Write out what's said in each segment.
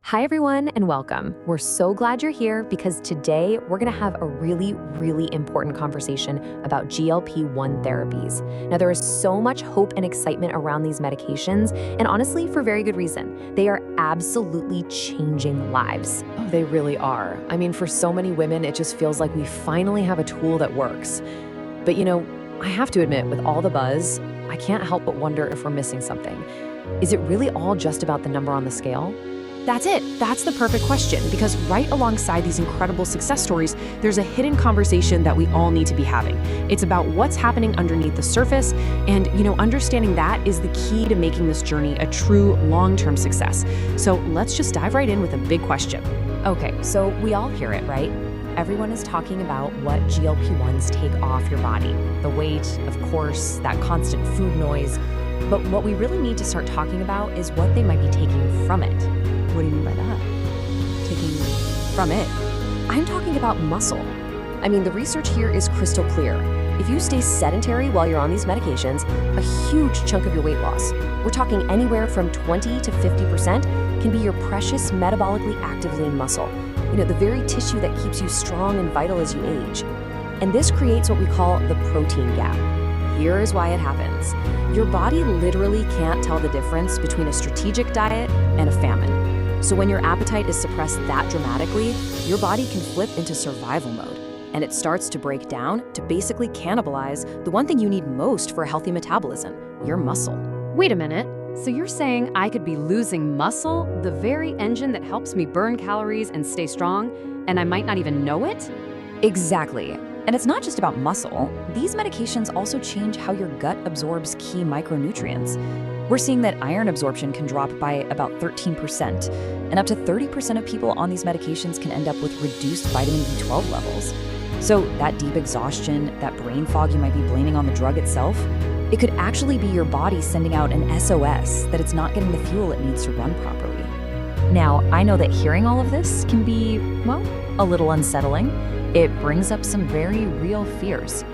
Hi, everyone, and welcome. We're so glad you're here because today we're going to have a really important conversation about GLP-1 therapies. Now, there is so much hope and excitement around these medications, and honestly, for very good reason. They are absolutely changing lives. Oh, they really are. I mean, for so many women, it just feels like we finally have a tool that works. But I have to admit, with all the buzz, I can't help but wonder if we're missing something. Is it really all just about the number on the scale? That's it. That's the perfect question, because right alongside these incredible success stories, there's a hidden conversation that we all need to be having. It's about what's happening underneath the surface, and understanding that is the key to making this journey a true long-term success. So let's just dive right in with a big question. Okay, so we all hear it, right? Everyone is talking about what GLP-1s take off your body. The weight, of course, that constant food noise. But what we really need to start talking about is what they might be taking from it. What do you mean by that? Taking from it? I'm talking about muscle. I mean, the research here is crystal clear. If you stay sedentary while you're on these medications, a huge chunk of your weight loss, we're talking anywhere from 20 to 50%, can be your precious metabolically active lean muscle. The very tissue that keeps you strong and vital as you age. And this creates what we call the protein gap. Here is why it happens. Your body literally can't tell the difference between a strategic diet and a famine. So when your appetite is suppressed that dramatically, your body can flip into survival mode, and it starts to break down to basically cannibalize the one thing you need most for a healthy metabolism, your muscle. Wait a minute. So you're saying I could be losing muscle, the very engine that helps me burn calories and stay strong, and I might not even know it? Exactly. And it's not just about muscle. These medications also change how your gut absorbs key micronutrients. We're seeing that iron absorption can drop by about 13%, and up to 30% of people on these medications can end up with reduced vitamin B12 levels. So that deep exhaustion, that brain fog you might be blaming on the drug itself, it could actually be your body sending out an SOS that it's not getting the fuel it needs to run properly. Now, I know that hearing all of this can be, well, a little unsettling. It brings up some very real fears.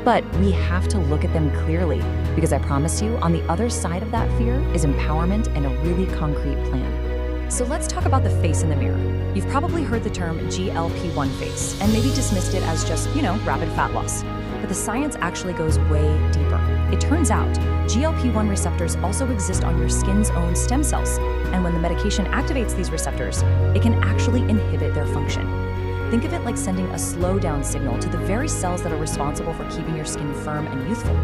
But we have to look at them clearly, because I promise you, on the other side of that fear is empowerment and a really concrete plan. So let's talk about the face in the mirror. You've probably heard the term GLP-1 face, and maybe dismissed it as just, rapid fat loss. But the science actually goes way deeper. It turns out, GLP-1 receptors also exist on your skin's own stem cells. And when the medication activates these receptors, it can actually inhibit their function. Think of it like sending a slow-down signal to the very cells that are responsible for keeping your skin firm and youthful.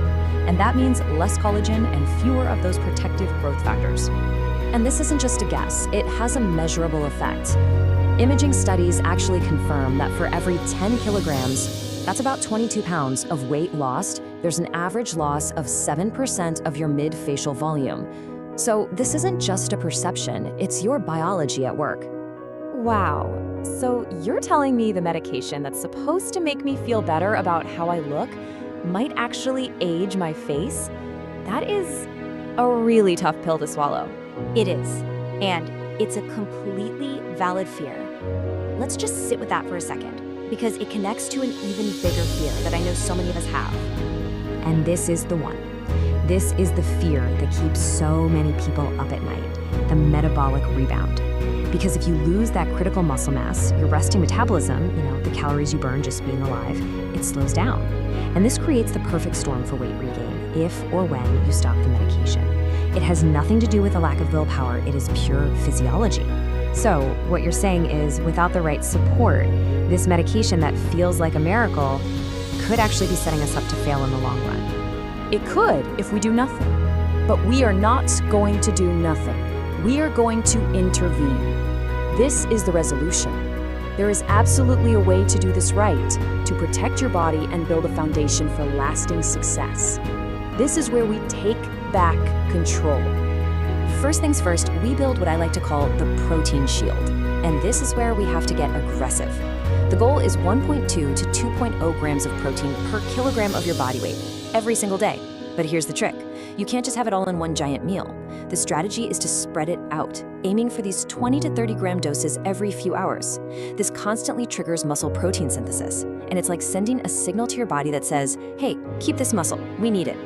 And that means less collagen and fewer of those protective growth factors. And this isn't just a guess, it has a measurable effect. Imaging studies actually confirm that for every 10 kilograms, that's about 22 pounds of weight lost, there's an average loss of 7% of your midfacial volume. So this isn't just a perception, it's your biology at work. Wow. So you're telling me the medication that's supposed to make me feel better about how I look might actually age my face? That is a really tough pill to swallow. It is, and it's a completely valid fear. Let's just sit with that for a second, because it connects to an even bigger fear that I know so many of us have. And this is the one. This is the fear that keeps so many people up at night, the metabolic rebound. Because if you lose that critical muscle mass, your resting metabolism, the calories you burn just being alive, it slows down. And this creates the perfect storm for weight regain, if or when you stop the medication. It has nothing to do with a lack of willpower, it is pure physiology. So what you're saying is, without the right support, this medication that feels like a miracle could actually be setting us up to fail in the long run. It could if we do nothing. But we are not going to do nothing. We are going to intervene. This is the resolution. There is absolutely a way to do this right, to protect your body and build a foundation for lasting success. This is where we take back control. First things first, we build what I like to call the protein shield. And this is where we have to get aggressive. The goal is 1.2 to 2.0 grams of protein per kilogram of your body weight every single day. But here's the trick. You can't just have it all in one giant meal. The strategy is to spread it out, aiming for these 20 to 30 gram doses every few hours. This constantly triggers muscle protein synthesis, and it's like sending a signal to your body that says, hey, keep this muscle, we need it.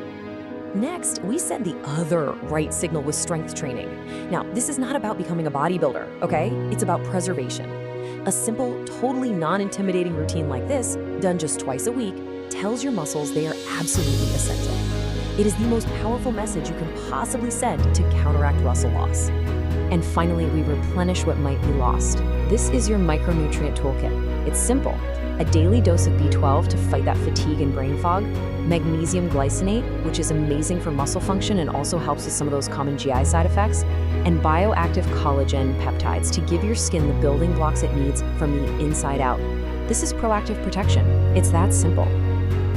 Next, we send the other right signal with strength training. Now, this is not about becoming a bodybuilder, okay? It's about preservation. A simple, totally non-intimidating routine like this, done just twice a week, tells your muscles they are absolutely essential. It is the most powerful message you can possibly send to counteract muscle loss. And finally, we replenish what might be lost. This is your micronutrient toolkit. It's simple. A daily dose of B12 to fight that fatigue and brain fog, magnesium glycinate, which is amazing for muscle function and also helps with some of those common GI side effects, and bioactive collagen peptides to give your skin the building blocks it needs from the inside out. This is proactive protection. It's that simple.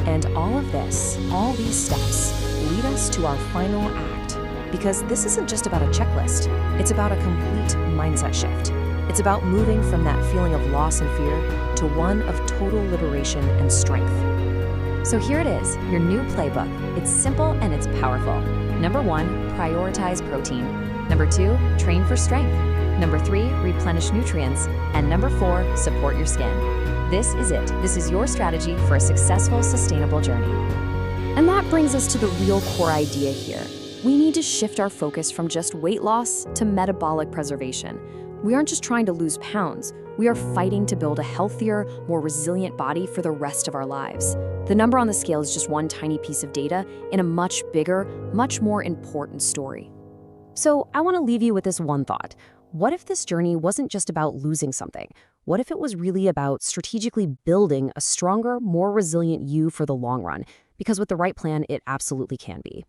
And all of this, all these steps, lead us to our final act. Because this isn't just about a checklist, it's about a complete mindset shift. It's about moving from that feeling of loss and fear to one of total liberation and strength. So here it is, your new playbook. It's simple and it's powerful. Number 1, prioritize protein. Number 2, train for strength. Number 3, replenish nutrients. And number 4, support your skin. This is it. This is your strategy for a successful, sustainable journey. And that brings us to the real core idea here. We need to shift our focus from just weight loss to metabolic preservation. We aren't just trying to lose pounds. We are fighting to build a healthier, more resilient body for the rest of our lives. The number on the scale is just one tiny piece of data in a much bigger, much more important story. So I want to leave you with this one thought. What if this journey wasn't just about losing something? What if it was really about strategically building a stronger, more resilient you for the long run? Because with the right plan, it absolutely can be.